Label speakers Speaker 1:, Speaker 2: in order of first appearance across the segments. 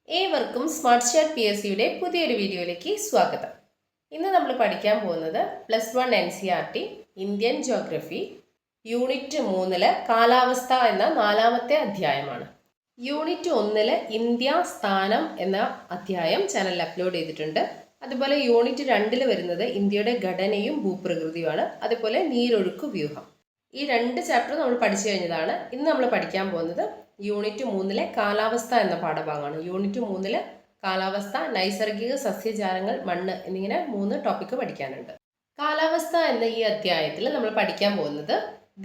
Speaker 1: ഏവർക്കും smart start P S സിയുടെ പുതിയൊരു വീഡിയോയിലേക്ക് സ്വാഗതം. ഇന്ന് നമ്മൾ പഠിക്കാൻ പോകുന്നത് +1 NCERT ഇന്ത്യൻ ജോഗ്രഫി യൂണിറ്റ് 3 കാലാവസ്ഥ എന്ന 4ാമത്തെ അധ്യായമാണ്. യൂണിറ്റ് 1 ഇന്ത്യ സ്ഥാനം എന്ന അധ്യായം ചാനലിൽ അപ്ലോഡ് ചെയ്തിട്ടുണ്ട്. അതുപോലെ യൂണിറ്റ് 2 വരുന്നത് ഇന്ത്യയുടെ ഘടനയും ഭൂപ്രകൃതിയുമാണ്. അതുപോലെ നീരൊഴുക്ക് വ്യൂഹം. ഈ 2 ചാപ്റ്റർ നമ്മൾ പഠിച്ചു കഴിഞ്ഞതാണ്. ഇന്ന് നമ്മൾ പഠിക്കാൻ പോകുന്നത് യൂണിറ്റ് 3 കാലാവസ്ഥ എന്ന പാഠഭാഗമാണ്. യൂണിറ്റ് 3 കാലാവസ്ഥ, നൈസർഗിക സസ്യജാലങ്ങൾ, മണ്ണ് എന്നിങ്ങനെ 3 ടോപ്പിക്ക് പഠിക്കാനുണ്ട്. കാലാവസ്ഥ എന്ന ഈ അധ്യായത്തിൽ നമ്മൾ പഠിക്കാൻ പോകുന്നത്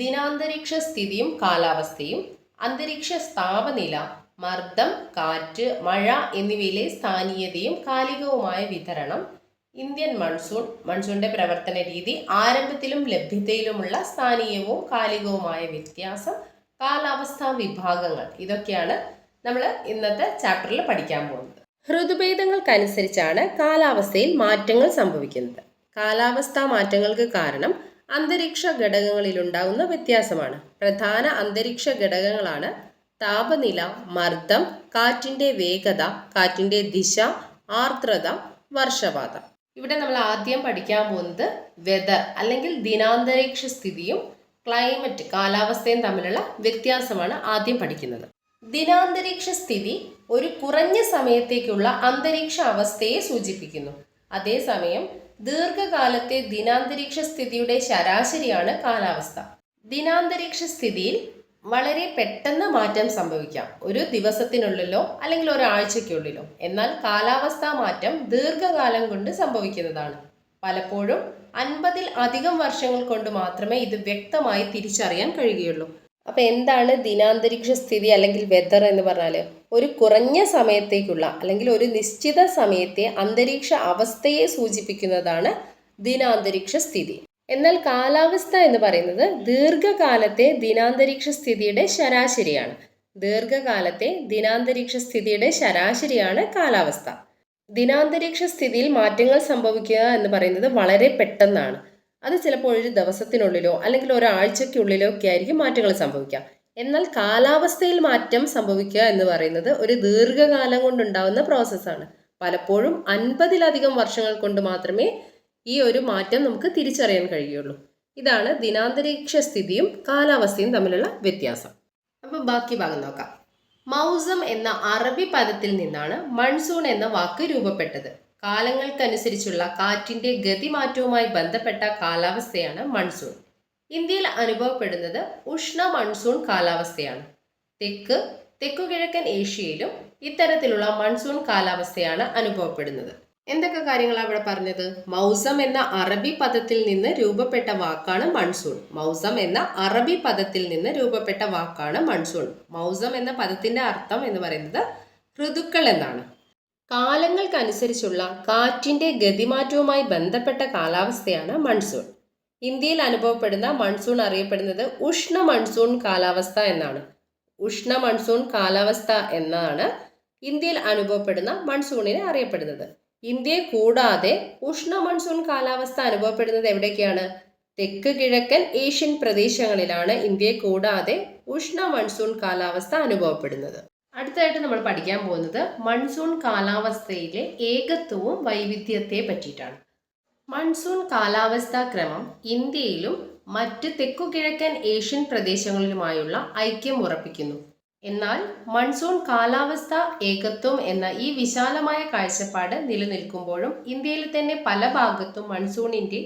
Speaker 1: ദിനാന്തരീക്ഷ സ്ഥിതിയും കാലാവസ്ഥയും, അന്തരീക്ഷ താപനില, മർദ്ദം, കാറ്റ്, മഴ എന്നിവയിലെ സ്ഥാനീയതയും കാലികവുമായ വിതരണം, ഇന്ത്യൻ മൺസൂണിന്റെ പ്രവർത്തന രീതി, ആരംഭത്തിലും ലഭ്യതയിലുമുള്ള സ്ഥാനീയവും കാലികവുമായ വ്യത്യാസം, കാലാവസ്ഥാ വിഭാഗങ്ങൾ, ഇതൊക്കെയാണ് നമ്മൾ ഇന്നത്തെ ചാപ്റ്ററിൽ പഠിക്കാൻ പോകുന്നത്. ഋതുഭേദങ്ങൾക്കനുസരിച്ചാണ് കാലാവസ്ഥയിൽ മാറ്റങ്ങൾ സംഭവിക്കുന്നത്. കാലാവസ്ഥാ മാറ്റങ്ങൾക്ക് കാരണം അന്തരീക്ഷ ഘടകങ്ങളിലുണ്ടാകുന്ന വ്യത്യാസമാണ്. പ്രധാന അന്തരീക്ഷ ഘടകങ്ങളാണ് താപനില, മർദ്ദം, കാറ്റിന്റെ വേഗത, കാറ്റിന്റെ ദിശ, ആർദ്രത, വർഷപാതം. ഇവിടെ നമ്മൾ ആദ്യം പഠിക്കാൻ പോകുന്നത് വെതർ അല്ലെങ്കിൽ ദിനാന്തരീക്ഷ സ്ഥിതിയും ക്ലൈമറ്റ് കാലാവസ്ഥയും തമ്മിലുള്ള വ്യത്യാസമാണ് ആദ്യം പഠിക്കുന്നത്. ദിനാന്തരീക്ഷ സ്ഥിതി ഒരു കുറഞ്ഞ സമയത്തേക്കുള്ള അന്തരീക്ഷ അവസ്ഥയെ സൂചിപ്പിക്കുന്നു. അതേസമയം ദീർഘകാലത്തെ ദിനാന്തരീക്ഷ സ്ഥിതിയുടെ ശരാശരിയാണ് കാലാവസ്ഥ. ദിനാന്തരീക്ഷ സ്ഥിതിയിൽ വളരെ പെട്ടെന്ന് മാറ്റം സംഭവിക്കാം, ഒരു ദിവസത്തിനുള്ളിലോ അല്ലെങ്കിൽ ഒരാഴ്ചയ്ക്കുള്ളിലോ. എന്നാൽ കാലാവസ്ഥാ മാറ്റം ദീർഘകാലം കൊണ്ട് സംഭവിക്കുന്നതാണ്. പലപ്പോഴും 50-ൽ അധികം വർഷങ്ങൾ കൊണ്ട് മാത്രമേ ഇത് വ്യക്തമായി തിരിച്ചറിയാൻ കഴിയുകയുള്ളൂ. അപ്പോൾ എന്താണ് ദിനാന്തരീക്ഷ സ്ഥിതി അല്ലെങ്കിൽ വെതർ എന്ന് പറഞ്ഞാൽ? ഒരു കുറഞ്ഞ സമയത്തേക്കുള്ള അല്ലെങ്കിൽ ഒരു നിശ്ചിത സമയത്തെ അന്തരീക്ഷ അവസ്ഥയെ സൂചിപ്പിക്കുന്നതാണ് ദിനാന്തരീക്ഷ സ്ഥിതി. എന്നാൽ കാലാവസ്ഥ എന്ന് പറയുന്നത് ദീർഘകാലത്തെ ദിനാന്തരീക്ഷ സ്ഥിതിയുടെ ശരാശരിയാണ്. ദീർഘകാലത്തെ ദിനാന്തരീക്ഷ സ്ഥിതിയുടെ ശരാശരിയാണ് കാലാവസ്ഥ. ദിനാന്തരീക്ഷ സ്ഥിതിയിൽ മാറ്റങ്ങൾ സംഭവിക്കുക എന്ന് പറയുന്നത് വളരെ പെട്ടെന്നാണ്. അത് ചിലപ്പോൾ ഒരു ദിവസത്തിനുള്ളിലോ അല്ലെങ്കിൽ ഒരാഴ്ചയ്ക്കുള്ളിലോ ഒക്കെ ആയിരിക്കും മാറ്റങ്ങൾ സംഭവിക്കാം. എന്നാൽ കാലാവസ്ഥയിൽ മാറ്റം സംഭവിക്കുക എന്ന് പറയുന്നത് ഒരു ദീർഘകാലം കൊണ്ടുണ്ടാകുന്ന പ്രോസസ്സാണ്. പലപ്പോഴും 50-ലധികം വർഷങ്ങൾ കൊണ്ട് മാത്രമേ ഈ ഒരു മാറ്റം നമുക്ക് തിരിച്ചറിയാൻ കഴിയുള്ളൂ. ഇതാണ് ദിനാന്തരീക്ഷ സ്ഥിതിയും കാലാവസ്ഥയും തമ്മിലുള്ള വ്യത്യാസം. അപ്പം ബാക്കി ഭാഗം നോക്കാം. മൗസം എന്ന അറബി പദത്തിൽ നിന്നാണ് മൺസൂൺ എന്ന വാക്ക് രൂപപ്പെട്ടത്. കാലങ്ങൾക്കനുസരിച്ചുള്ള കാറ്റിന്റെ ഗതിമാറ്റവുമായി ബന്ധപ്പെട്ട കാലാവസ്ഥയാണ് മൺസൂൺ. ഇന്ത്യയിൽ അനുഭവപ്പെടുന്നത് ഉഷ്ണ മൺസൂൺ കാലാവസ്ഥയാണ്. തെക്കുകിഴക്കൻ ഏഷ്യയിലും ഇത്തരത്തിലുള്ള മൺസൂൺ കാലാവസ്ഥയാണ് അനുഭവപ്പെടുന്നത്. എന്തൊക്കെ കാര്യങ്ങളാണ് ഇവിടെ പറഞ്ഞത്? മൗസം എന്ന അറബി പദത്തിൽ നിന്ന് രൂപപ്പെട്ട വാക്കാണ് മൺസൂൺ. മൗസം എന്ന അറബി പദത്തിൽ നിന്ന് രൂപപ്പെട്ട വാക്കാണ് മൺസൂൺ. മൗസം എന്ന പദത്തിന്റെ അർത്ഥം എന്ന് പറയുന്നത് ഋതുക്കൾ എന്നാണ്. കാലങ്ങൾക്കനുസരിച്ചുള്ള കാറ്റിന്റെ ഗതിമാറ്റവുമായി ബന്ധപ്പെട്ട കാലാവസ്ഥയാണ് മൺസൂൺ. ഇന്ത്യയിൽ അനുഭവപ്പെടുന്ന മൺസൂൺ അറിയപ്പെടുന്നത് ഉഷ്ണ മൺസൂൺ കാലാവസ്ഥ എന്നാണ്. ഉഷ്ണ മൺസൂൺ കാലാവസ്ഥ എന്നാണ് ഇന്ത്യയിൽ അനുഭവപ്പെടുന്ന മൺസൂണിനെ അറിയപ്പെടുന്നത്. ഇന്ത്യയെ കൂടാതെ ഉഷ്ണ മൺസൂൺ കാലാവസ്ഥ അനുഭവപ്പെടുന്നത് എവിടേക്കാണ്? തെക്ക് കിഴക്കൻ ഏഷ്യൻ പ്രദേശങ്ങളിലാണ് ഇന്ത്യയെ കൂടാതെ ഉഷ്ണ മൺസൂൺ കാലാവസ്ഥ അനുഭവപ്പെടുന്നത്. അടുത്തായിട്ട് നമ്മൾ പഠിക്കാൻ പോകുന്നത് മൺസൂൺ കാലാവസ്ഥയിലെ ഏകത്വവും വൈവിധ്യത്തെ പറ്റിയിട്ടാണ്. മൺസൂൺ കാലാവസ്ഥാ ക്രമം ഇന്ത്യയിലും മറ്റ് തെക്കുകിഴക്കൻ ഏഷ്യൻ പ്രദേശങ്ങളിലുമായുള്ള ഐക്യം ഉറപ്പിക്കുന്നു. എന്നാൽ മൺസൂൺ കാലാവസ്ഥ ഏകത്വം എന്ന ഈ വിശാലമായ കാഴ്ചപ്പാട് നിലനിൽക്കുമ്പോഴും ഇന്ത്യയിൽ തന്നെ പല ഭാഗത്തും മൺസൂണിന്റെ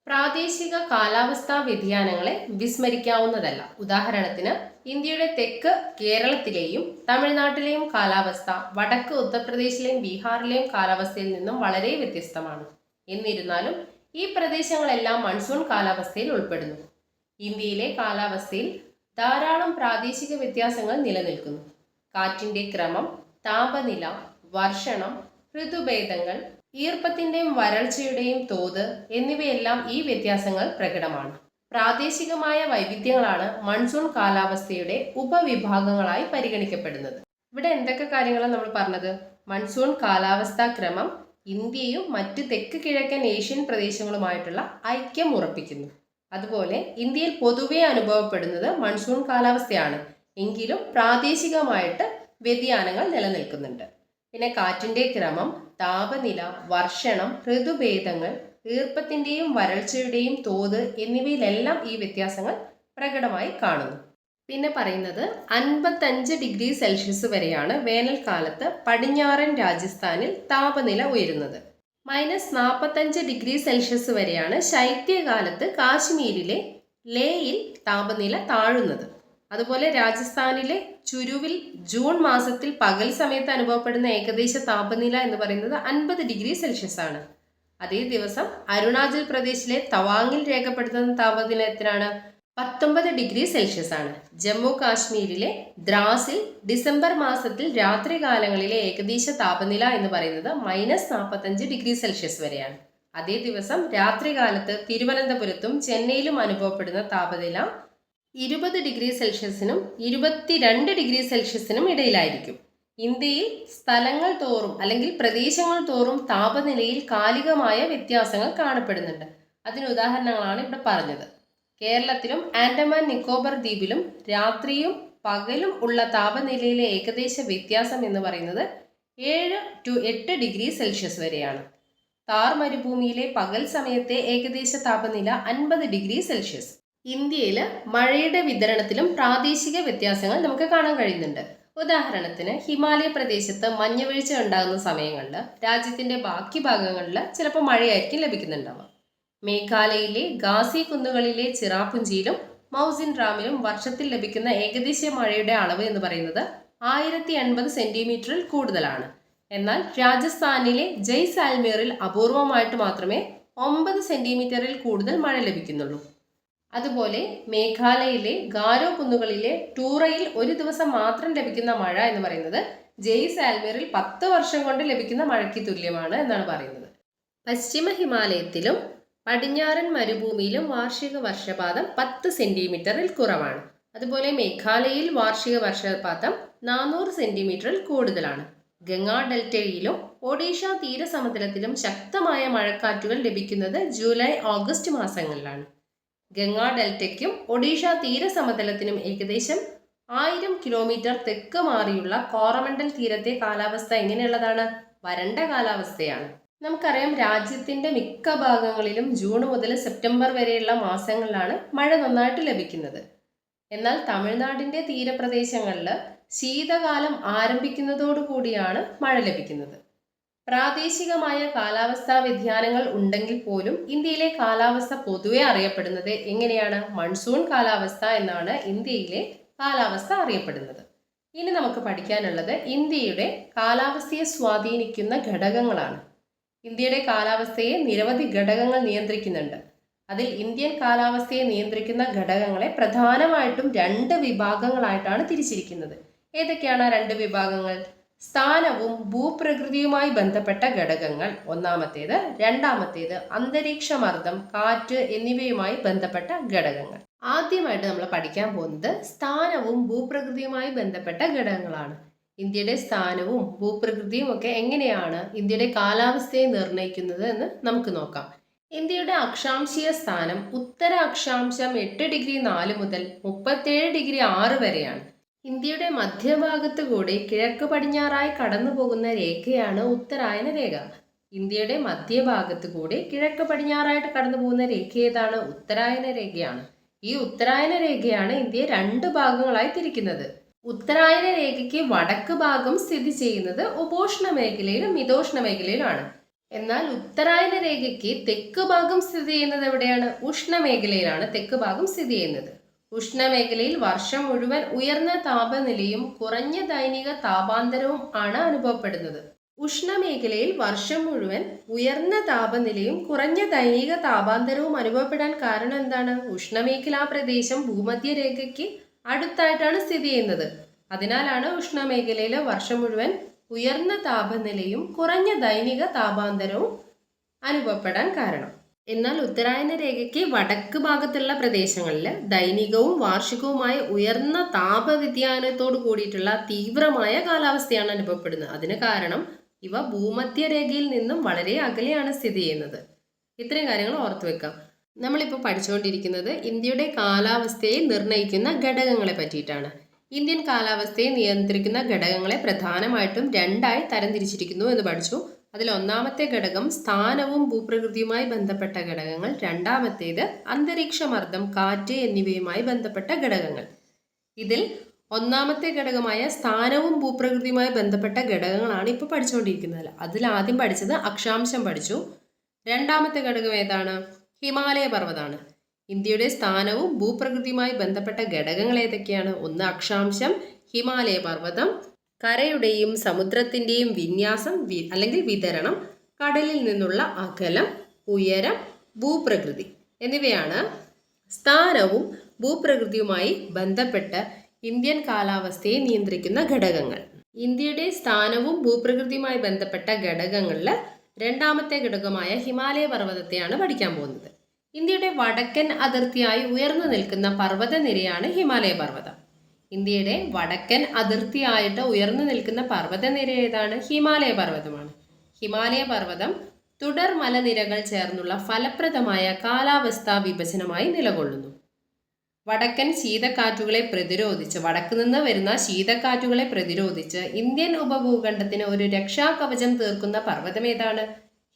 Speaker 1: പ്രാദേശിക കാലാവസ്ഥാ വ്യതിയാനങ്ങളെ വിസ്മരിക്കാവുന്നതല്ല. ഉദാഹരണത്തിന് ഇന്ത്യയുടെ തെക്ക് കേരളത്തിലെയും തമിഴ്നാട്ടിലെയും കാലാവസ്ഥ വടക്ക് ഉത്തർപ്രദേശിലെയും ബീഹാറിലെയും കാലാവസ്ഥയിൽ നിന്നും വളരെ വ്യത്യസ്തമാണ്. എന്നിരുന്നാലും ഈ പ്രദേശങ്ങളെല്ലാം മൺസൂൺ കാലാവസ്ഥയിൽ ഉൾപ്പെടുന്നു. ഇന്ത്യയിലെ കാലാവസ്ഥയിൽ ധാരാളം പ്രാദേശിക വ്യത്യാസങ്ങൾ നിലനിൽക്കുന്നു. കാറ്റിന്റെ ക്രമം, താപനില, വർഷണം, ഋതുഭേദങ്ങൾ, ഈർപ്പത്തിന്റെയും വരൾച്ചയുടെയും തോത് എന്നിവയെല്ലാം ഈ വ്യത്യാസങ്ങൾ പ്രകടമാണ്. പ്രാദേശികമായ വൈവിധ്യങ്ങളാണ് മൺസൂൺ കാലാവസ്ഥയുടെ ഉപവിഭാഗങ്ങളായി പരിഗണിക്കപ്പെടുന്നത്. ഇവിടെ എന്തൊക്കെ കാര്യങ്ങളാണ് നമ്മൾ പറഞ്ഞത്? മൺസൂൺ കാലാവസ്ഥാ ക്രമം ഇന്ത്യയും മറ്റ് തെക്ക് കിഴക്കൻ ഏഷ്യൻ പ്രദേശങ്ങളുമായിട്ടുള്ള ഐക്യം ഉറപ്പിക്കുന്നു. അതുപോലെ ഇന്ത്യയിൽ പൊതുവെ അനുഭവപ്പെടുന്നത് മൺസൂൺ കാലാവസ്ഥയാണ്. എങ്കിലും പ്രാദേശികമായിട്ട് വ്യതിയാനങ്ങൾ നിലനിൽക്കുന്നുണ്ട്. പിന്നെ കാറ്റിൻ്റെ ക്രമം, താപനില, വർഷണം, ഋതുഭേദങ്ങൾ, ഈർപ്പത്തിൻ്റെയും വരൾച്ചയുടെയും തോത് എന്നിവയിലെല്ലാം ഈ വ്യത്യാസങ്ങൾ പ്രകടമായി കാണുന്നു. പിന്നെ പറയുന്നത് 55°C വരെയാണ് വേനൽക്കാലത്ത് പടിഞ്ഞാറൻ രാജസ്ഥാനിൽ താപനില ഉയരുന്നത്. -45°C വരെയാണ് ശൈത്യകാലത്ത് കാശ്മീരിലെ ലേയിൽ താപനില താഴുന്നത്. അതുപോലെ രാജസ്ഥാനിലെ ചുരുവിൽ ജൂൺ മാസത്തിൽ പകൽ സമയത്ത് അനുഭവപ്പെടുന്ന ഏകദേശ താപനില എന്ന് പറയുന്നത് 50°C ആണ്. അതേ ദിവസം അരുണാചൽ പ്രദേശിലെ തവാങ്ങിൽ രേഖപ്പെടുത്തുന്ന താപനില എത്രയാണ്? 19°C ആണ്. ജമ്മു കാശ്മീരിലെ ദ്രാസിൽ ഡിസംബർ മാസത്തിൽ രാത്രികാലങ്ങളിലെ ഏകദേശ താപനില എന്ന് പറയുന്നത് -45°C വരെയാണ്. അതേ ദിവസം രാത്രികാലത്ത് തിരുവനന്തപുരത്തും ചെന്നൈയിലും അനുഭവപ്പെടുന്ന താപനില 20°Cനും 22°Cനും ഇടയിലായിരിക്കും. ഇന്ത്യയിൽ സ്ഥലങ്ങൾ തോറും അല്ലെങ്കിൽ പ്രദേശങ്ങൾ തോറും താപനിലയിൽ കാലികമായ വ്യത്യാസങ്ങൾ കാണപ്പെടുന്നുണ്ട്. അതിന് ഉദാഹരണങ്ങളാണ് ഇവിടെ പറഞ്ഞത്. കേരളത്തിലും ആൻഡമാൻ നിക്കോബർ ദ്വീപിലും രാത്രിയും പകലും ഉള്ള താപനിലയിലെ ഏകദേശ വ്യത്യാസം എന്ന് പറയുന്നത് 7 to 8°C വരെയാണ്. താർ മരുഭൂമിയിലെ പകൽ സമയത്തെ ഏകദേശ താപനില 50°C. ഇന്ത്യയിൽ മഴയുടെ വിതരണത്തിലും പ്രാദേശിക വ്യത്യാസങ്ങൾ നമുക്ക് കാണാൻ കഴിയുന്നുണ്ട്. ഉദാഹരണത്തിന് ഹിമാലയ പ്രദേശത്ത് മഞ്ഞുവീഴ്ച ഉണ്ടാകുന്ന സമയങ്ങളിൽ രാജ്യത്തിൻ്റെ ബാക്കി ഭാഗങ്ങളിൽ ചിലപ്പോൾ മഴയായിരിക്കും ലഭിക്കുന്നുണ്ടാവുക. മേഘാലയയിലെ ഗാസി കുന്നുകളിലെ ചിറാപുഞ്ചിയിലും മൗസിൻ റാമിലും വർഷത്തിൽ ലഭിക്കുന്ന ഏകദേശ മഴയുടെ അളവ് എന്ന് പറയുന്നത് 1080 സെന്റിമീറ്ററിൽ കൂടുതലാണ്. എന്നാൽ രാജസ്ഥാനിലെ ജയ്സാൽമീറിൽ അപൂർവമായിട്ട് മാത്രമേ 9 സെന്റിമീറ്ററിൽ കൂടുതൽ മഴ ലഭിക്കുന്നുള്ളൂ. അതുപോലെ മേഘാലയയിലെ ഗാരോ കുന്നുകളിലെ ടൂറയിൽ ഒരു ദിവസം മാത്രം ലഭിക്കുന്ന മഴ എന്ന് പറയുന്നത് ജയ്സാൽമീറിൽ 10 വർഷം കൊണ്ട് ലഭിക്കുന്ന മഴയ്ക്ക് തുല്യമാണ് എന്നാണ് പറയുന്നത്. പശ്ചിമ ഹിമാലയത്തിലും പടിഞ്ഞാറൻ മരുഭൂമിയിലും വാർഷിക വർഷപാതം 10 സെന്റിമീറ്ററിൽ കുറവാണ്. അതുപോലെ മേഘാലയയിൽ വാർഷിക വർഷപാതം 400 സെന്റിമീറ്ററിൽ കൂടുതലാണ്. ഗംഗാ ഡെൽറ്റയിലും ഒഡീഷ തീരസമതലത്തിലും ശക്തമായ മഴക്കാറ്റുകൾ ലഭിക്കുന്നത് ജൂലൈ ഓഗസ്റ്റ് മാസങ്ങളിലാണ്. ഗംഗാ ഡെൽറ്റയ്ക്കും ഒഡീഷ തീരസമതലത്തിനും ഏകദേശം 1000 കിലോമീറ്റർ തെക്ക് മാറിയുള്ള കോറമണ്ടൽ തീരത്തെ കാലാവസ്ഥ എങ്ങനെയുള്ളതാണ്? വരണ്ട കാലാവസ്ഥയാണ്. നമുക്കറിയാം, രാജ്യത്തിൻ്റെ മിക്ക ഭാഗങ്ങളിലും ജൂൺ മുതൽ സെപ്റ്റംബർ വരെയുള്ള മാസങ്ങളിലാണ് മഴ നന്നായിട്ട് ലഭിക്കുന്നത്. എന്നാൽ തമിഴ്നാടിൻ്റെ തീരപ്രദേശങ്ങളിൽ ശീതകാലം ആരംഭിക്കുന്നതോടുകൂടിയാണ് മഴ ലഭിക്കുന്നത്. പ്രാദേശികമായ കാലാവസ്ഥാ വ്യതിയാനങ്ങൾ ഉണ്ടെങ്കിൽ പോലും ഇന്ത്യയിലെ കാലാവസ്ഥ പൊതുവെ അറിയപ്പെടുന്നത് എങ്ങനെയാണ്? മൺസൂൺ കാലാവസ്ഥ എന്നാണ് ഇന്ത്യയിലെ കാലാവസ്ഥ അറിയപ്പെടുന്നത്. ഇനി നമുക്ക് പഠിക്കാനുള്ളത് ഇന്ത്യയുടെ കാലാവസ്ഥയെ സ്വാധീനിക്കുന്ന ഘടകങ്ങളാണ്. ഇന്ത്യയുടെ കാലാവസ്ഥയെ നിരവധി ഘടകങ്ങൾ നിയന്ത്രിക്കുന്നുണ്ട്. അതിൽ ഇന്ത്യൻ കാലാവസ്ഥയെ നിയന്ത്രിക്കുന്ന ഘടകങ്ങളെ പ്രധാനമായിട്ടും 2 വിഭാഗങ്ങളായിട്ടാണ് തിരിച്ചിരിക്കുന്നത്. ഏതൊക്കെയാണ് 2 വിഭാഗങ്ങൾ? സ്ഥാനവും ഭൂപ്രകൃതിയുമായി ബന്ധപ്പെട്ട ഘടകങ്ങൾ ഒന്നാമത്തേത്, രണ്ടാമത്തേത് അന്തരീക്ഷമർദ്ദം, കാറ്റ് എന്നിവയുമായി ബന്ധപ്പെട്ട ഘടകങ്ങൾ. ആദ്യമായിട്ട് നമ്മൾ പഠിക്കാൻ പോകുന്നത് സ്ഥാനവും ഭൂപ്രകൃതിയുമായി ബന്ധപ്പെട്ട ഘടകങ്ങളാണ്. ഇന്ത്യയുടെ സ്ഥാനവും ഭൂപ്രകൃതിയും ഒക്കെ എങ്ങനെയാണ് ഇന്ത്യയുടെ കാലാവസ്ഥയെ നിർണ്ണയിക്കുന്നത് എന്ന് നമുക്ക് നോക്കാം. ഇന്ത്യയുടെ അക്ഷാംശീയ സ്ഥാനം ഉത്തര അക്ഷാംശം 8°4 മുതൽ 37°6 വരെയാണ്. ഇന്ത്യയുടെ മധ്യഭാഗത്ത് കൂടി കിഴക്ക് പടിഞ്ഞാറായി കടന്നു പോകുന്ന രേഖയാണ് ഉത്തരായന രേഖ. ഇന്ത്യയുടെ മധ്യഭാഗത്ത് കൂടി കിഴക്ക് പടിഞ്ഞാറായിട്ട് കടന്നു പോകുന്ന രേഖ ഏതാണ്? ഉത്തരായന രേഖയാണ്. ഈ ഉത്തരായന രേഖയാണ് ഇന്ത്യയെ 2 ഭാഗങ്ങളായി തിരിക്കുന്നത്. ഉത്തരായന രേഖയ്ക്ക് വടക്ക് ഭാഗം സ്ഥിതി ചെയ്യുന്നത് ഉപോഷ്ണ മേഖലയിലും മിതോഷ്ണ മേഖലയിലുമാണ്. എന്നാൽ ഉത്തരായന രേഖയ്ക്ക് തെക്ക് ഭാഗം സ്ഥിതി ചെയ്യുന്നത് എവിടെയാണ്? ഉഷ്ണമേഖലയിലാണ് തെക്ക് ഭാഗം സ്ഥിതി ചെയ്യുന്നത്. ഉഷ്ണമേഖലയിൽ വർഷം മുഴുവൻ ഉയർന്ന താപനിലയും കുറഞ്ഞ ദൈനിക താപാന്തരവും ആണ് അനുഭവപ്പെടുന്നത്. ഉഷ്ണമേഖലയിൽ വർഷം മുഴുവൻ ഉയർന്ന താപനിലയും കുറഞ്ഞ ദൈനിക താപാന്തരവും അനുഭവപ്പെടാൻ കാരണം എന്താണ്? ഉഷ്ണമേഖലാ പ്രദേശം ഭൂമധ്യരേഖയ്ക്ക് അടുത്തായിട്ടാണ് സ്ഥിതി ചെയ്യുന്നത്. അതിനാലാണ് ഉഷ്ണമേഖലയിൽ വർഷം മുഴുവൻ ഉയർന്ന താപനിലയും കുറഞ്ഞ ദൈനിക താപാന്തരവും അനുഭവപ്പെടാൻ കാരണം. എന്നാൽ ഉത്തരായന രേഖയ്ക്ക് വടക്ക് ഭാഗത്തുള്ള പ്രദേശങ്ങളിൽ ദൈനികവും വാർഷികവുമായ ഉയർന്ന താപവ്യതിയാനത്തോട് കൂടിയിട്ടുള്ള തീവ്രമായ കാലാവസ്ഥയാണ് അനുഭവപ്പെടുന്നത്. അതിന് കാരണം ഇവ ഭൂമധ്യരേഖയിൽ നിന്നും വളരെ അകലെയാണ് സ്ഥിതി ചെയ്യുന്നത്. ഇത്രയും കാര്യങ്ങൾ ഓർത്തു വെക്കാം. നമ്മളിപ്പോൾ പഠിച്ചുകൊണ്ടിരിക്കുന്നത് ഇന്ത്യയുടെ കാലാവസ്ഥയെ നിർണ്ണയിക്കുന്ന ഘടകങ്ങളെ പറ്റിയിട്ടാണ്. ഇന്ത്യൻ കാലാവസ്ഥയെ നിയന്ത്രിക്കുന്ന ഘടകങ്ങളെ പ്രധാനമായിട്ടും രണ്ടായി തരംതിരിച്ചിരിക്കുന്നു എന്ന് പഠിച്ചു. അതിൽ ഒന്നാമത്തെ ഘടകം സ്ഥാനവും ഭൂപ്രകൃതിയുമായി ബന്ധപ്പെട്ട ഘടകങ്ങൾ, രണ്ടാമത്തേത് അന്തരീക്ഷമർദ്ദം, കാറ്റ് എന്നിവയുമായി ബന്ധപ്പെട്ട ഘടകങ്ങൾ. ഇതിൽ ഒന്നാമത്തെ ഘടകമായ സ്ഥാനവും ഭൂപ്രകൃതിയുമായി ബന്ധപ്പെട്ട ഘടകങ്ങളാണ് ഇപ്പോൾ പഠിച്ചുകൊണ്ടിരിക്കുന്നത്. അതിൽ ആദ്യം പഠിച്ചത് അക്ഷാംശം പഠിച്ചു. രണ്ടാമത്തെ ഘടകം ഏതാണ്? ഹിമാലയ പർവ്വതമാണ്. ഇന്ത്യയുടെ സ്ഥാനവും ഭൂപ്രകൃതിയുമായി ബന്ധപ്പെട്ട ഘടകങ്ങൾ ഏതൊക്കെയാണ്? ഒന്ന് അക്ഷാംശം, ഹിമാലയ പർവ്വതം, കരയുടെയും സമുദ്രത്തിൻ്റെയും വിന്യാസം അല്ലെങ്കിൽ വിതരണം, കടലിൽ നിന്നുള്ള അകലം, ഉയരം, ഭൂപ്രകൃതി എന്നിവയാണ് സ്ഥാനവും ഭൂപ്രകൃതിയുമായി ബന്ധപ്പെട്ട് ഇന്ത്യൻ കാലാവസ്ഥയെ നിയന്ത്രിക്കുന്ന ഘടകങ്ങൾ. ഇന്ത്യയുടെ സ്ഥാനവും ഭൂപ്രകൃതിയുമായി ബന്ധപ്പെട്ട ഘടകങ്ങളിൽ രണ്ടാമത്തെ ഘടകമായ ഹിമാലയ പർവ്വതത്തെയാണ് പഠിക്കാൻ പോകുന്നത്. ഇന്ത്യയുടെ വടക്കൻ അതിർത്തിയായി ഉയർന്നു നിൽക്കുന്ന പർവ്വതനിരയാണ് ഹിമാലയ പർവ്വതം. ഇന്ത്യയുടെ വടക്കൻ അതിർത്തിയായിട്ട് ഉയർന്നു നിൽക്കുന്ന പർവ്വതനിര ഏതാണ്? ഹിമാലയ പർവ്വതമാണ്. ഹിമാലയ പർവ്വതം തുടർ മലനിരകൾ ചേർന്നുള്ള ഫലപ്രദമായ കാലാവസ്ഥാ വിഭജനമായി നിലകൊള്ളുന്നു. വടക്കൻ ശീതക്കാറ്റുകളെ പ്രതിരോധിച്ച് വടക്ക് നിന്ന് വരുന്ന ശീതക്കാറ്റുകളെ പ്രതിരോധിച്ച് ഇന്ത്യൻ ഉപഭൂഖണ്ഡത്തിന് ഒരു രക്ഷാകവചം തീർക്കുന്ന പർവ്വതം ഏതാണ്?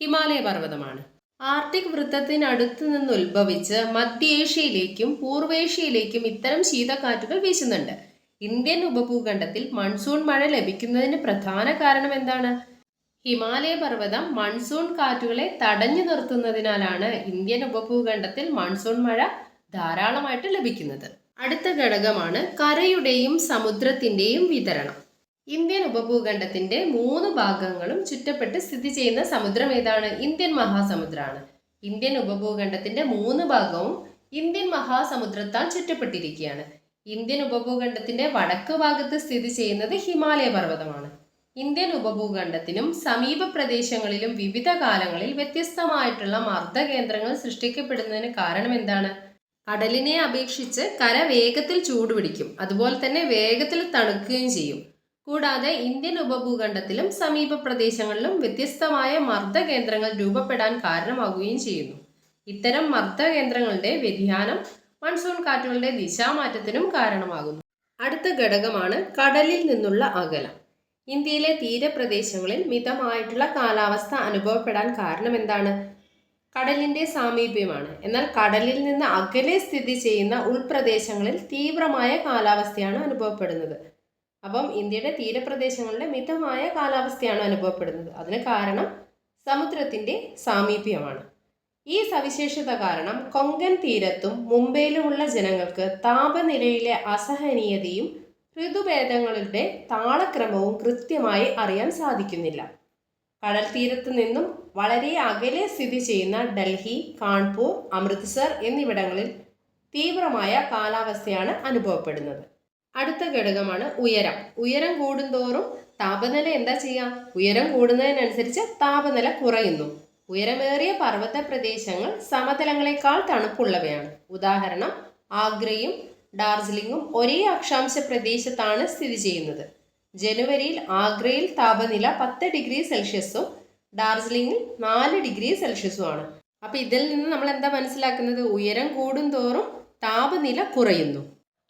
Speaker 1: ഹിമാലയ പർവ്വതമാണ്. ആർട്ടിക് വൃത്തത്തിനടുത്ത് നിന്ന് ഉത്ഭവിച്ച് മധ്യേഷ്യയിലേക്കും പൂർവേഷ്യയിലേക്കും ഇത്തരം ശീതക്കാറ്റുകൾ വീശുന്നുണ്ട്. ഇന്ത്യൻ ഉപഭൂഖണ്ഡത്തിൽ മൺസൂൺ മഴ ലഭിക്കുന്നതിന് പ്രധാന കാരണം എന്താണ്? ഹിമാലയ പർവ്വതം മൺസൂൺ കാറ്റുകളെ തടഞ്ഞു നിർത്തുന്നതിനാലാണ് ഇന്ത്യൻ ഉപഭൂഖണ്ഡത്തിൽ മൺസൂൺ മഴ ധാരാളമായിട്ട് ലഭിക്കുന്നത്. അടുത്ത ഘടകമാണ് കരയുടെയും സമുദ്രത്തിൻ്റെയും വിതരണം. ഇന്ത്യൻ ഉപഭൂഖണ്ഡത്തിന്റെ 3 ഭാഗങ്ങളും ചുറ്റപ്പെട്ട് സ്ഥിതി ചെയ്യുന്ന സമുദ്രം ഏതാണ്? ഇന്ത്യൻ മഹാസമുദ്രമാണ്. ഇന്ത്യൻ ഉപഭൂഖണ്ഡത്തിന്റെ 3 ഭാഗവും ഇന്ത്യൻ മഹാസമുദ്രത്താൽ ചുറ്റപ്പെട്ടിരിക്കുകയാണ്. ഇന്ത്യൻ ഉപഭൂഖണ്ഡത്തിന്റെ വടക്ക് ഭാഗത്ത് സ്ഥിതി ചെയ്യുന്നത് ഹിമാലയ പർവ്വതമാണ്. ഇന്ത്യൻ ഉപഭൂഖണ്ഡത്തിനും സമീപ പ്രദേശങ്ങളിലും വിവിധ കാലങ്ങളിൽ വ്യത്യസ്തമായിട്ടുള്ള മർദ്ദകേന്ദ്രങ്ങൾ സൃഷ്ടിക്കപ്പെടുന്നതിന് കാരണം എന്താണ്? കടലിനെ അപേക്ഷിച്ച് കര വേഗത്തിൽ ചൂടുപിടിക്കും, അതുപോലെ തന്നെ വേഗത്തിൽ തണുക്കുകയും ചെയ്യും. കൂടാതെ ഇന്ത്യൻ ഉപഭൂഖണ്ഡത്തിലും സമീപ പ്രദേശങ്ങളിലും വ്യത്യസ്തമായ മർദ്ദകേന്ദ്രങ്ങൾ രൂപപ്പെടാൻ കാരണമാകുകയും ചെയ്യുന്നു. ഇത്തരം മർദ്ദകേന്ദ്രങ്ങളുടെ വ്യതിയാനം മൺസൂൺ കാറ്റുകളുടെ ദിശാമാറ്റത്തിനും കാരണമാകുന്നു. അടുത്ത ഘടകമാണ് കടലിൽ നിന്നുള്ള അകലം. ഇന്ത്യയിലെ തീരപ്രദേശങ്ങളിൽ മിതമായിട്ടുള്ള കാലാവസ്ഥ അനുഭവപ്പെടാൻ കാരണം എന്താണ്? കടലിന്റെ സാമീപ്യമാണ്. എന്നാൽ കടലിൽ നിന്ന് അകലെ സ്ഥിതി ചെയ്യുന്ന ഉൾപ്രദേശങ്ങളിൽ തീവ്രമായ കാലാവസ്ഥയാണ് അനുഭവപ്പെടുന്നത്. അപ്പം ഇന്ത്യയുടെ തീരപ്രദേശങ്ങളിലെ മിതമായ കാലാവസ്ഥയാണ് അനുഭവപ്പെടുന്നത്. അതിന് കാരണം സമുദ്രത്തിന്റെ സാമീപ്യമാണ്. ഈ സവിശേഷത കാരണം കൊങ്കൺ തീരത്തും മുംബൈയിലുമുള്ള ജനങ്ങൾക്ക് താപനിലയിലെ അസഹനീയതയും ഋതുഭേദങ്ങളുടെ താളക്രമവും കൃത്യമായി അറിയാൻ സാധിക്കുന്നില്ല. കടൽ തീരത്ത് നിന്നും വളരെ അകലെ സ്ഥിതി ചെയ്യുന്ന ഡൽഹി, കാൺപൂർ, അമൃത്സർ എന്നിവിടങ്ങളിൽ തീവ്രമായ കാലാവസ്ഥയാണ് അനുഭവപ്പെടുന്നത്. അടുത്ത ഘടകമാണ് ഉയരം. ഉയരം കൂടുന്തോറും താപനില എന്താ ചെയ്യുക? ഉയരം കൂടുന്നതിനനുസരിച്ച് താപനില കുറയുന്നു. ഉയരമേറിയ പർവ്വത പ്രദേശങ്ങൾ സമതലങ്ങളെക്കാൾ തണുപ്പുള്ളവയാണ്. ഉദാഹരണം, ആഗ്രയും ഡാർജിലിംഗും ഒരേ അക്ഷാംശ പ്രദേശത്താണ് സ്ഥിതി ചെയ്യുന്നത്. ജനുവരിയിൽ ആഗ്രയിൽ താപനില 10 ഡിഗ്രി സെൽഷ്യസും ഡാർജിലിംഗിൽ 4 ഡിഗ്രി സെൽഷ്യസുമാണ്. അപ്പം ഇതിൽ നിന്ന് നമ്മൾ എന്താ മനസ്സിലാക്കുന്നത്? ഉയരം കൂടുന്തോറും താപനില കുറയുന്നു.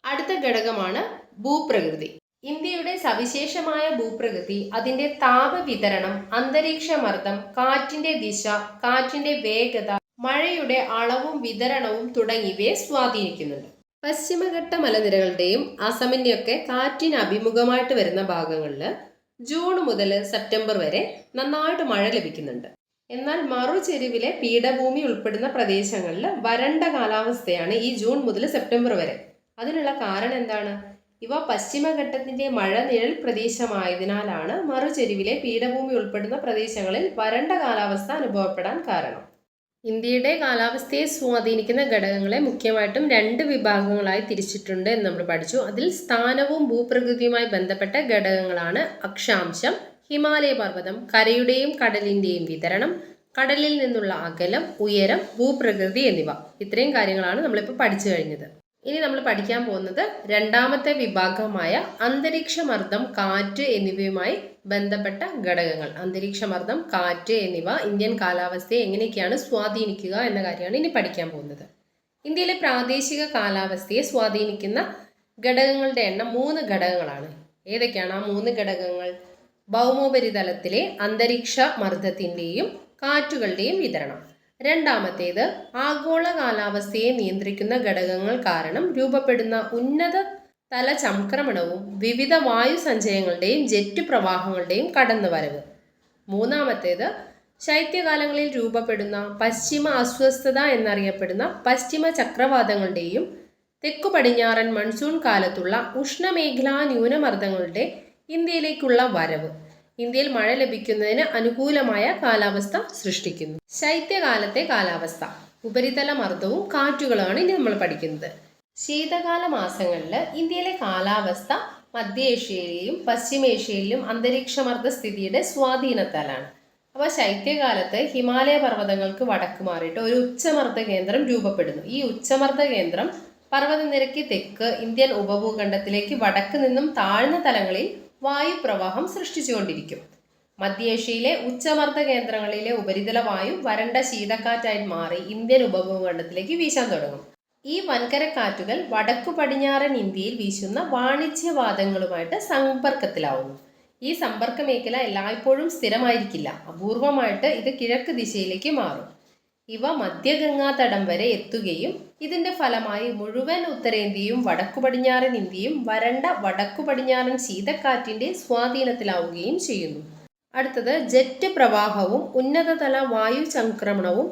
Speaker 1: അടുത്ത ഘടകമാണ് ഭൂപ്രകൃതി. ഇന്ത്യയുടെ സവിശേഷമായ ഭൂപ്രകൃതി അതിൻ്റെ താപവിതരണം, അന്തരീക്ഷമർദ്ദം, കാറ്റിന്റെ ദിശ, കാറ്റിന്റെ വേഗത, മഴയുടെ അളവും വിതരണവും തുടങ്ങിയവയെ സ്വാധീനിക്കുന്നുണ്ട്. പശ്ചിമഘട്ട മലനിരകളുടെയും അസമിൻ്റെയൊക്കെ കാറ്റിന് അഭിമുഖമായിട്ട് വരുന്ന ഭാഗങ്ങളിൽ ജൂൺ മുതൽ സെപ്റ്റംബർ വരെ നന്നായിട്ട് മഴ ലഭിക്കുന്നുണ്ട്. എന്നാൽ മറുചെരുവിലെ പീഠഭൂമി ഉൾപ്പെടുന്ന പ്രദേശങ്ങളിൽ വരണ്ട കാലാവസ്ഥയാണ് ഈ ജൂൺ മുതൽ സെപ്റ്റംബർ വരെ. അതിനുള്ള കാരണം എന്താണ്? ഇവ പശ്ചിമഘട്ടത്തിന്റെ മഴനിഴൽ പ്രദേശമായതിനാലാണ് മറുചെരുവിലെ പീഠഭൂമി ഉൾപ്പെടുന്ന പ്രദേശങ്ങളിൽ വരണ്ട കാലാവസ്ഥ അനുഭവപ്പെടാൻ കാരണം. ഇന്ത്യയുടെ കാലാവസ്ഥയെ സ്വാധീനിക്കുന്ന ഘടകങ്ങളെ മുഖ്യമായിട്ടും 2 വിഭാഗങ്ങളായി തിരിച്ചിട്ടുണ്ട് എന്ന് നമ്മൾ പഠിച്ചു. അതിൽ സ്ഥാനവും ഭൂപ്രകൃതിയുമായി ബന്ധപ്പെട്ട ഘടകങ്ങളാണ് അക്ഷാംശം, ഹിമാലയ പർവ്വതം, കരയുടെയും കടലിൻ്റെയും വിതരണം, കടലിൽ നിന്നുള്ള അകലം, ഉയരം, ഭൂപ്രകൃതി എന്നിവ. ഇത്രയും കാര്യങ്ങളാണ് നമ്മളിപ്പോൾ പഠിച്ചു കഴിഞ്ഞത്. ഇനി നമ്മൾ പഠിക്കാൻ പോകുന്നത് രണ്ടാമത്തെ വിഭാഗമായ അന്തരീക്ഷമർദ്ദം, കാറ്റ് എന്നിവയുമായി ബന്ധപ്പെട്ട ഘടകങ്ങൾ. അന്തരീക്ഷമർദ്ദം, കാറ്റ് എന്നിവ ഇന്ത്യൻ കാലാവസ്ഥയെ എങ്ങനെയൊക്കെയാണ് സ്വാധീനിക്കുക എന്ന കാര്യമാണ് ഇനി പഠിക്കാൻ പോകുന്നത്. ഇന്ത്യയിലെ പ്രാദേശിക കാലാവസ്ഥയെ സ്വാധീനിക്കുന്ന ഘടകങ്ങളുടെ എണ്ണം 3 ഘടകങ്ങളാണ്. ഏതൊക്കെയാണ് ആ 3 ഘടകങ്ങൾ? ഭൗമോപരിതലത്തിലെ അന്തരീക്ഷ മർദ്ദത്തിൻ്റെയും കാറ്റുകളുടെയും വിതരണം. രണ്ടാമത്തേത് ആഗോള കാലാവസ്ഥയെ നിയന്ത്രിക്കുന്ന ഘടകങ്ങൾ കാരണം രൂപപ്പെടുന്ന ഉന്നത തല ചംക്രമണവും വിവിധ വായു സഞ്ചയങ്ങളുടെയും ജെറ്റ് പ്രവാഹങ്ങളുടെയും കടന്നുവരവ്. മൂന്നാമത്തേത് ശൈത്യകാലങ്ങളിൽ രൂപപ്പെടുന്ന പശ്ചിമ അസ്വസ്ഥത എന്നറിയപ്പെടുന്ന പശ്ചിമ ചക്രവാതങ്ങളുടെയും തെക്കു പടിഞ്ഞാറൻ മൺസൂൺ കാലത്തുള്ള ഉഷ്ണമേഖലാ ന്യൂനമർദ്ദങ്ങളുടെ ഇന്ത്യയിലേക്കുള്ള വരവ് ഇന്ത്യയിൽ മഴ ലഭിക്കുന്നതിന് അനുകൂലമായ കാലാവസ്ഥ സൃഷ്ടിക്കുന്നു. ശൈത്യകാലത്തെ കാലാവസ്ഥ, ഉപരിതല മർദ്ദവും കാറ്റുകളാണ് ഇനി നമ്മൾ പഠിക്കുന്നത്. ശീതകാല മാസങ്ങളിൽ ഇന്ത്യയിലെ കാലാവസ്ഥ മധ്യേഷ്യയിലെയും പശ്ചിമേഷ്യയിലും അന്തരീക്ഷമർദ്ദ സ്ഥിതിയുടെ സ്വാധീനത്താലാണ്. അപ്പോൾ ശൈത്യകാലത്ത് ഹിമാലയ പർവ്വതങ്ങൾക്ക് വടക്ക് മാറിയിട്ട് ഒരു ഉച്ചമർദ്ദ കേന്ദ്രം രൂപപ്പെടുന്നു. ഈ ഉച്ചമർദ്ദ കേന്ദ്രം പർവ്വതനിരക്ക് തെക്ക് ഇന്ത്യൻ ഉപഭൂഖണ്ഡത്തിലേക്ക് വടക്ക് നിന്നും താഴ്ന്ന തലങ്ങളിൽ വായുപ്രവാഹം സൃഷ്ടിച്ചുകൊണ്ടിരിക്കും. മധ്യേഷ്യയിലെ ഉച്ചമർദ്ദ കേന്ദ്രങ്ങളിലെ ഉപരിതല വായു വരണ്ട ശീതക്കാറ്റായി മാറി ഇന്ത്യൻ ഉപഭൂഖണ്ഡത്തിലേക്ക് വീശാൻ തുടങ്ങും. ഈ വൻകരക്കാറ്റുകൾ വടക്കു പടിഞ്ഞാറൻ ഇന്ത്യയിൽ വീശുന്ന വാണിജ്യവാതങ്ങളുമായിട്ട് സമ്പർക്കത്തിലാവുന്നു. ഈ സമ്പർക്ക മേഖല എല്ലായ്പ്പോഴും സ്ഥിരമായിരിക്കില്ല. അപൂർവമായിട്ട് ഇത് കിഴക്ക് ദിശയിലേക്ക് മാറും. ഇവ മധ്യഗംഗാതടം വരെ എത്തുകയും ഇതിന്റെ ഫലമായി മുഴുവൻ ഉത്തരേന്ത്യയും വടക്കു പടിഞ്ഞാറൻ ഇന്ത്യയും വരണ്ട വടക്കു പടിഞ്ഞാറൻ ശീതക്കാറ്റിന്റെ സ്വാധീനത്തിലാവുകയും ചെയ്യുന്നു. അടുത്തത് ജെറ്റ് പ്രവാഹവും ഉന്നതതല വായു ചംക്രമണവും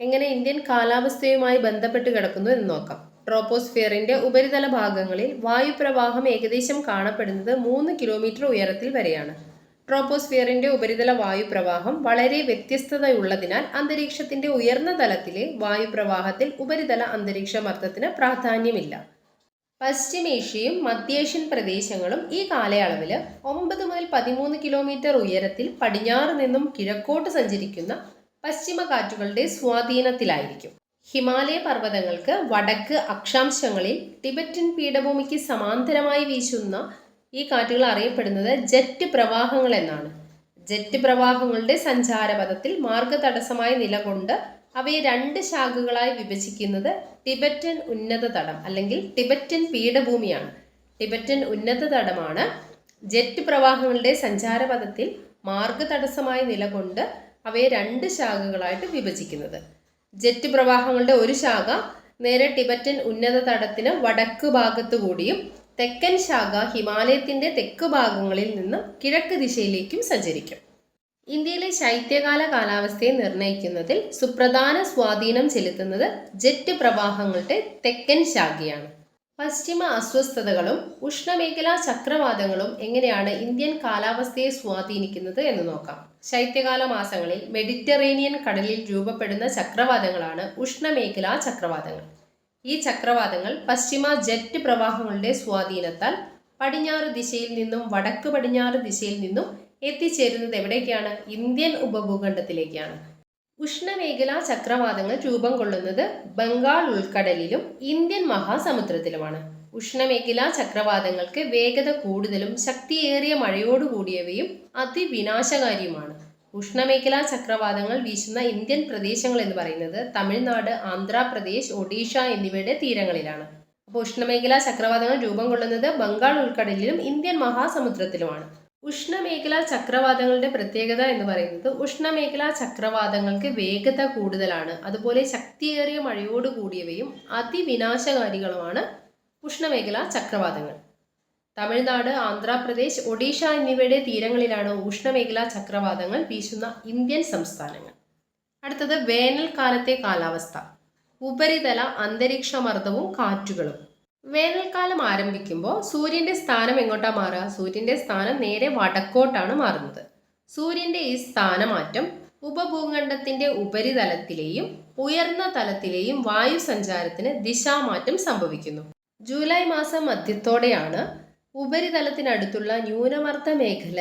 Speaker 1: എങ്ങനെ ഇന്ത്യൻ കാലാവസ്ഥയുമായി ബന്ധപ്പെട്ട് കിടക്കുന്നു എന്ന് നോക്കാം. ട്രോപ്പോസ്ഫിയറിന്റെ ഉപരിതല ഭാഗങ്ങളിൽ വായുപ്രവാഹം ഏകദേശം കാണപ്പെടുന്നത് 3 കിലോമീറ്റർ ഉയരത്തിൽ വരെയാണ്. ട്രോപ്പോസ്ഫിയറിന്റെ ഉപരിതല വായുപ്രവാഹം വളരെ വ്യത്യസ്തതയുള്ളതിനാൽ അന്തരീക്ഷത്തിന്റെ ഉയർന്ന തലത്തിലെ വായുപ്രവാഹത്തിൽ ഉപരിതല അന്തരീക്ഷ മർദ്ദത്തിന് പ്രാധാന്യമില്ല. പശ്ചിമേഷ്യയും മധ്യേഷ്യൻ പ്രദേശങ്ങളും ഈ കാലയളവിൽ 9 മുതൽ 13 കിലോമീറ്റർ ഉയരത്തിൽ പടിഞ്ഞാറ് നിന്നും കിഴക്കോട്ട് സഞ്ചരിക്കുന്ന പശ്ചിമ കാറ്റുകളുടെ സ്വാധീനത്തിലായിരിക്കും. ഹിമാലയ പർവ്വതങ്ങൾക്ക് വടക്ക് അക്ഷാംശങ്ങളിൽ ടിബറ്റൻ പീഠഭൂമിക്ക് സമാന്തരമായി വീശുന്ന ഈ കാറ്റുകൾ അറിയപ്പെടുന്നത് ജെറ്റ് പ്രവാഹങ്ങൾ എന്നാണ്. ജെറ്റ് പ്രവാഹങ്ങളുടെ സഞ്ചാരപഥത്തിൽ മാർഗതടസ്സമായി നിലകൊണ്ട് അവയെ 2 ശാഖകളായി വിഭജിക്കുന്നത് ടിബറ്റൻ ഉന്നത തടം അല്ലെങ്കിൽ ടിബറ്റൻ പീഠഭൂമിയാണ്. ടിബറ്റൻ ഉന്നത തടമാണ് ജെറ്റ് പ്രവാഹങ്ങളുടെ സഞ്ചാരപഥത്തിൽ മാർഗതടസ്സമായി നിലകൊണ്ട് അവയെ 2 ശാഖകളായിട്ട് വിഭജിക്കുന്നത്. ജെറ്റ് പ്രവാഹങ്ങളുടെ ഒരു ശാഖ നേരെ ടിബറ്റൻ ഉന്നത തടത്തിന് വടക്ക് ഭാഗത്തു കൂടിയും തെക്കൻ ശാഖ ഹിമാലയത്തിന്റെ തെക്ക് ഭാഗങ്ങളിൽ നിന്ന് കിഴക്ക് ദിശയിലേക്കും സഞ്ചരിക്കും. ഇന്ത്യയിലെ ശൈത്യകാല കാലാവസ്ഥയെ നിർണ്ണയിക്കുന്നതിൽ സുപ്രധാന സ്വാധീനം ചെലുത്തുന്നത് ജെറ്റ് പ്രവാഹങ്ങളുടെ തെക്കൻ ശാഖയാണ്. പശ്ചിമ അസ്വസ്ഥതകളും ഉഷ്ണമേഖലാ ചക്രവാതങ്ങളും എങ്ങനെയാണ് ഇന്ത്യൻ കാലാവസ്ഥയെ സ്വാധീനിക്കുന്നത് എന്ന് നോക്കാം. ശൈത്യകാല മാസങ്ങളിൽ മെഡിറ്ററേനിയൻ കടലിൽ രൂപപ്പെടുന്ന ചക്രവാതങ്ങളാണ് ഉഷ്ണമേഖലാ ചക്രവാതങ്ങൾ. ഈ ചക്രവാതങ്ങൾ പശ്ചിമ ജെറ്റ് പ്രവാഹങ്ങളുടെ സ്വാധീനത്താൽ പടിഞ്ഞാറ് ദിശയിൽ നിന്നും വടക്ക് പടിഞ്ഞാറ് ദിശയിൽ നിന്നും എത്തിച്ചേരുന്നത് എവിടേക്കാണ്? ഇന്ത്യൻ ഉപഭൂഖണ്ഡത്തിലേക്കാണ്. ഉഷ്ണമേഖലാ ചക്രവാതങ്ങൾ രൂപം കൊള്ളുന്നത് ബംഗാൾ ഉൾക്കടലിലും ഇന്ത്യൻ മഹാസമുദ്രത്തിലുമാണ്. ഉഷ്ണമേഖലാ ചക്രവാതങ്ങൾക്ക് വേഗത കൂടുതലും ശക്തിയേറിയ മഴയോടുകൂടിയവയും അതിവിനാശകാരിയുമാണ്. ഉഷ്ണമേഖലാ ചക്രവാതങ്ങൾ വീശുന്ന ഇന്ത്യൻ പ്രദേശങ്ങൾ എന്ന് പറയുന്നത് തമിഴ്നാട്, ആന്ധ്രാപ്രദേശ്, ഒഡീഷ എന്നിവയുടെ തീരങ്ങളിലാണ്. അപ്പോൾ ഉഷ്ണമേഖലാ ചക്രവാതങ്ങൾ രൂപം കൊള്ളുന്നത് ബംഗാൾ ഉൾക്കടലിലും ഇന്ത്യൻ മഹാസമുദ്രത്തിലുമാണ്. ഉഷ്ണമേഖലാ ചക്രവാതങ്ങളുടെ പ്രത്യേകത എന്ന് പറയുന്നത് ഉഷ്ണമേഖലാ ചക്രവാതങ്ങൾക്ക് വേഗത കൂടുതലാണ്, അതുപോലെ ശക്തിയേറിയ മഴയോടുകൂടിയവയും അതിവിനാശകാരികളുമാണ് ഉഷ്ണമേഖലാ ചക്രവാതങ്ങൾ. തമിഴ്നാട്, ആന്ധ്രാപ്രദേശ്, ഒഡീഷ എന്നിവയുടെ തീരങ്ങളിലാണ് ഉഷ്ണമേഖലാ ചക്രവാതങ്ങൾ വീശുന്ന ഇന്ത്യൻ സംസ്ഥാനങ്ങൾ. അടുത്തത് വേനൽക്കാലത്തെ കാലാവസ്ഥ, ഉപരിതല അന്തരീക്ഷ മർദ്ദവും കാറ്റുകളും. വേനൽക്കാലം ആരംഭിക്കുമ്പോൾ സൂര്യന്റെ സ്ഥാനം എങ്ങോട്ടാ മാറുക? സൂര്യന്റെ സ്ഥാനം നേരെ വടക്കോട്ടാണ് മാറുന്നത്. സൂര്യന്റെ ഈ സ്ഥാനമാറ്റം ഉപഭൂഖണ്ഡത്തിന്റെ ഉപരിതലത്തിലെയും ഉയർന്ന തലത്തിലെയും വായു സഞ്ചാരത്തിന് ദിശാമാറ്റം സംഭവിക്കുന്നു. ജൂലൈ മാസം മധ്യത്തോടെയാണ് ഉപരിതലത്തിനടുത്തുള്ള ന്യൂനമർദ്ദ മേഖല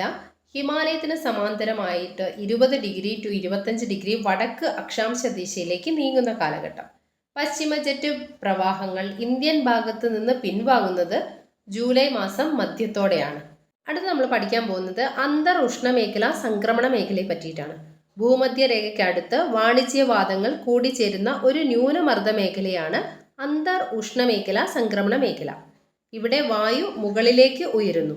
Speaker 1: ഹിമാലയത്തിന് സമാന്തരമായിട്ട് 20 ഡിഗ്രി ടു 25 ഡിഗ്രി വടക്ക് അക്ഷാംശ ദിശയിലേക്ക് നീങ്ങുന്ന കാലഘട്ടം. പശ്ചിമ ജെറ്റ് പ്രവാഹങ്ങൾ ഇന്ത്യൻ ഭാഗത്ത് നിന്ന് പിൻവാങ്ങുന്നത് ജൂലൈ മാസം മധ്യത്തോടെയാണ്. അടുത്ത് നമ്മൾ പഠിക്കാൻ പോകുന്നത് അന്തർ ഉഷ്ണമേഖല സംക്രമണ മേഖലയെ പറ്റിയിട്ടാണ്. ഭൂമധ്യരേഖയ്ക്കടുത്ത് വാണിജ്യവാതങ്ങൾ കൂടിച്ചേരുന്ന ഒരു ന്യൂനമർദ്ദ മേഖലയാണ് അന്തർ ഉഷ്ണമേഖല സംക്രമണ മേഖല. ഇവിടെ വായു മുകളിലേക്ക് ഉയരുന്നു.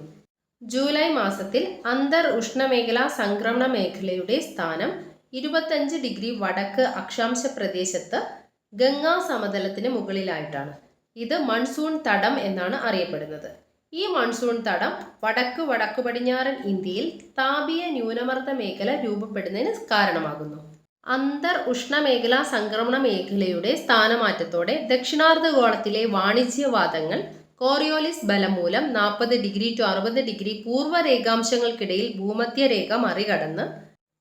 Speaker 1: ജൂലൈ മാസത്തിൽ അന്തർ ഉഷ്ണമേഖലാ സംക്രമണ മേഖലയുടെ സ്ഥാനം 25 ഡിഗ്രി വടക്ക് അക്ഷാംശ പ്രദേശത്ത് ഗംഗാ സമതലത്തിന് മുകളിലായിട്ടാണ്. ഇത് മൺസൂൺ തടം എന്നാണ് അറിയപ്പെടുന്നത്. ഈ മൺസൂൺ തടം വടക്ക് പടിഞ്ഞാറൻ ഇന്ത്യയിൽ താപീയ ന്യൂനമർദ്ദ മേഖല രൂപപ്പെടുന്നതിന് കാരണമാകുന്നു. അന്തർ ഉഷ്ണമേഖലാ സംക്രമണ മേഖലയുടെ സ്ഥാനമാറ്റത്തോടെ ദക്ഷിണാർദ്ധഗോളത്തിലെ വാണിജ്യവാദങ്ങൾ കോറിയോലിസ് ബലം മൂലം 40 ഡിഗ്രി ടു 60 ഡിഗ്രി പൂർവ്വ രേഖാംശങ്ങൾക്കിടയിൽ ഭൂമധ്യരേഖ മറികടന്ന്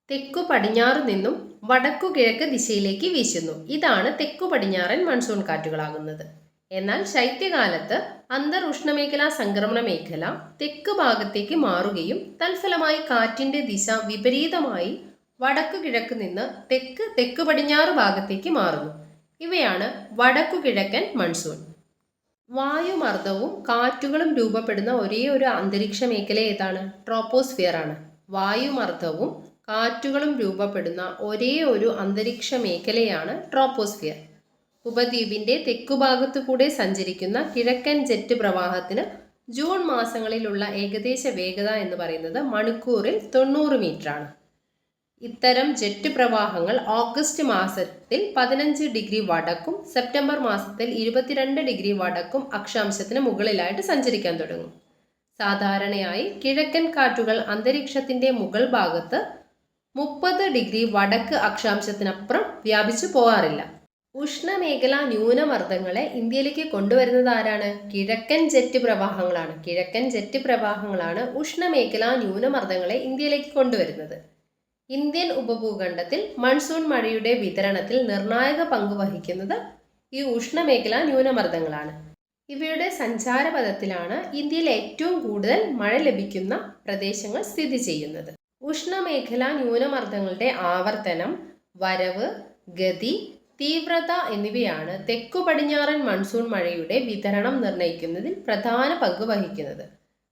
Speaker 1: തെക്കു പടിഞ്ഞാറ് നിന്നും വടക്കു കിഴക്ക് ദിശയിലേക്ക് വീശുന്നു. ഇതാണ് തെക്കു പടിഞ്ഞാറൻ മൺസൂൺ കാറ്റുകളാകുന്നത്. എന്നാൽ ശൈത്യകാലത്ത് അന്തർ ഉഷ്ണമേഖലാ സംക്രമണ മേഖല തെക്ക് ഭാഗത്തേക്ക് മാറുകയും തൽഫലമായി കാറ്റിന്റെ ദിശ വിപരീതമായി വടക്കു കിഴക്ക് നിന്ന് തെക്ക് പടിഞ്ഞാറ് ഭാഗത്തേക്ക് മാറുന്നു. ഇവയാണ് വടക്കു കിഴക്കൻ മൺസൂൺ. വായുമർദ്ദവും കാറ്റുകളും രൂപപ്പെടുന്ന ഒരേ ഒരു അന്തരീക്ഷ മേഖല ഏതാണ്? ട്രോപ്പോസ്ഫിയർ ആണ്. വായുമർദ്ദവും കാറ്റുകളും രൂപപ്പെടുന്ന ഒരേ ഒരു അന്തരീക്ഷ മേഖലയാണ് ട്രോപ്പോസ്ഫിയർ. ഉപദ്വീപിന്റെ തെക്കുഭാഗത്തു കൂടെ സഞ്ചരിക്കുന്ന കിഴക്കൻ ജെറ്റ് പ്രവാഹത്തിന് ജൂൺ മാസങ്ങളിലുള്ള ഏകദേശ വേഗത എന്ന് പറയുന്നത് മണിക്കൂറിൽ 90 മീറ്ററാണ്. ഇത്തരം ജെറ്റ് പ്രവാഹങ്ങൾ ഓഗസ്റ്റ് മാസത്തിൽ 15 ഡിഗ്രി വടക്കും സെപ്റ്റംബർ മാസത്തിൽ 22 ഡിഗ്രി വടക്കും അക്ഷാംശത്തിന് മുകളിലായിട്ട് സഞ്ചരിക്കാൻ തുടങ്ങും. സാധാരണയായി കിഴക്കൻ കാറ്റുകൾ അന്തരീക്ഷത്തിന്റെ മുകൾ ഭാഗത്ത് 30 ഡിഗ്രി വടക്ക് അക്ഷാംശത്തിനപ്പുറം വ്യാപിച്ചു പോകാറില്ല. ഉഷ്ണമേഖലാ ന്യൂനമർദ്ദങ്ങളെ ഇന്ത്യയിലേക്ക് കൊണ്ടുവരുന്നത് ആരാണ്? കിഴക്കൻ ജെറ്റ് പ്രവാഹങ്ങളാണ്. കിഴക്കൻ ജെറ്റ് പ്രവാഹങ്ങളാണ് ഉഷ്ണമേഖലാ ന്യൂനമർദ്ദങ്ങളെ ഇന്ത്യയിലേക്ക് കൊണ്ടുവരുന്നത്. ഇന്ത്യൻ ഉപഭൂഖണ്ഡത്തിൽ മൺസൂൺ മഴയുടെ വിതരണത്തിൽ നിർണായക പങ്ക് വഹിക്കുന്നത് ഈ ഉഷ്ണമേഖലാ ന്യൂനമർദ്ദങ്ങളാണ്. ഇവയുടെ സഞ്ചാരപഥത്തിലാണ് ഇന്ത്യയിൽ ഏറ്റവും കൂടുതൽ മഴ ലഭിക്കുന്ന പ്രദേശങ്ങൾ സ്ഥിതി ചെയ്യുന്നത്. ഉഷ്ണമേഖലാ ന്യൂനമർദ്ദങ്ങളുടെ ആവർത്തനം, വരവ്, ഗതി, തീവ്രത എന്നിവയാണ് തെക്കു പടിഞ്ഞാറൻ മൺസൂൺ മഴയുടെ വിതരണം നിർണ്ണയിക്കുന്നതിൽ പ്രധാന പങ്ക് വഹിക്കുന്നത്.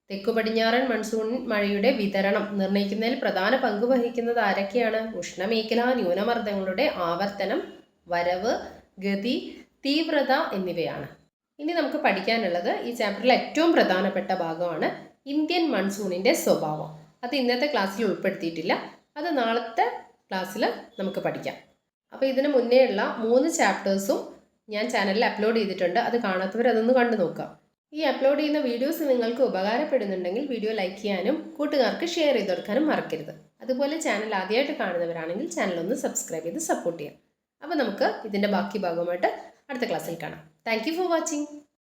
Speaker 1: തെക്കു പടിഞ്ഞാറൻ മൺസൂൺ മഴയുടെ വിതരണം നിർണ്ണയിക്കുന്നതിൽ പ്രധാന പങ്ക് വഹിക്കുന്നത് ആരൊക്കെയാണ്? ഉഷ്ണമേഖലാ ന്യൂനമർദ്ദങ്ങളുടെ ആവർത്തനം, വരവ്, ഗതി, തീവ്രത എന്നിവയാണ്. ഇനി നമുക്ക് പഠിക്കാനുള്ളത് ഈ ചാപ്റ്ററിലെ ഏറ്റവും പ്രധാനപ്പെട്ട ഭാഗമാണ് ഇന്ത്യൻ മൺസൂണിൻ്റെ സ്വഭാവം. അത് ഇന്നത്തെ ക്ലാസ്സിൽ ഉൾപ്പെടുത്തിയിട്ടില്ല. അത് നാളത്തെ ക്ലാസ്സിൽ നമുക്ക് പഠിക്കാം. അപ്പോൾ ഇതിന് മുന്നേ ഉള്ള 3 ചാപ്റ്റേഴ്സും ഞാൻ ചാനലിൽ അപ്ലോഡ് ചെയ്തിട്ടുണ്ട്. അത് കാണാത്തവർ അതൊന്ന് കണ്ടു നോക്കാം. ഈ അപ്ലോഡ് ചെയ്യുന്ന വീഡിയോസ് നിങ്ങൾക്ക് ഉപകാരപ്പെടുന്നുണ്ടെങ്കിൽ വീഡിയോ ലൈക്ക് ചെയ്യാനും കൂട്ടുകാർക്ക് ഷെയർ ചെയ്ത് കൊടുക്കാനും മറക്കരുത്. അതുപോലെ ചാനൽ ആദ്യമായിട്ട് കാണുന്നവരാണെങ്കിൽ ചാനൽ ഒന്ന് സബ്സ്ക്രൈബ് ചെയ്ത് സപ്പോർട്ട് ചെയ്യാം. അപ്പോൾ നമുക്ക് ഇതിൻ്റെ ബാക്കി ഭാഗമായിട്ട് അടുത്ത ക്ലാസ്സിൽ കാണാം. Thank you for watching.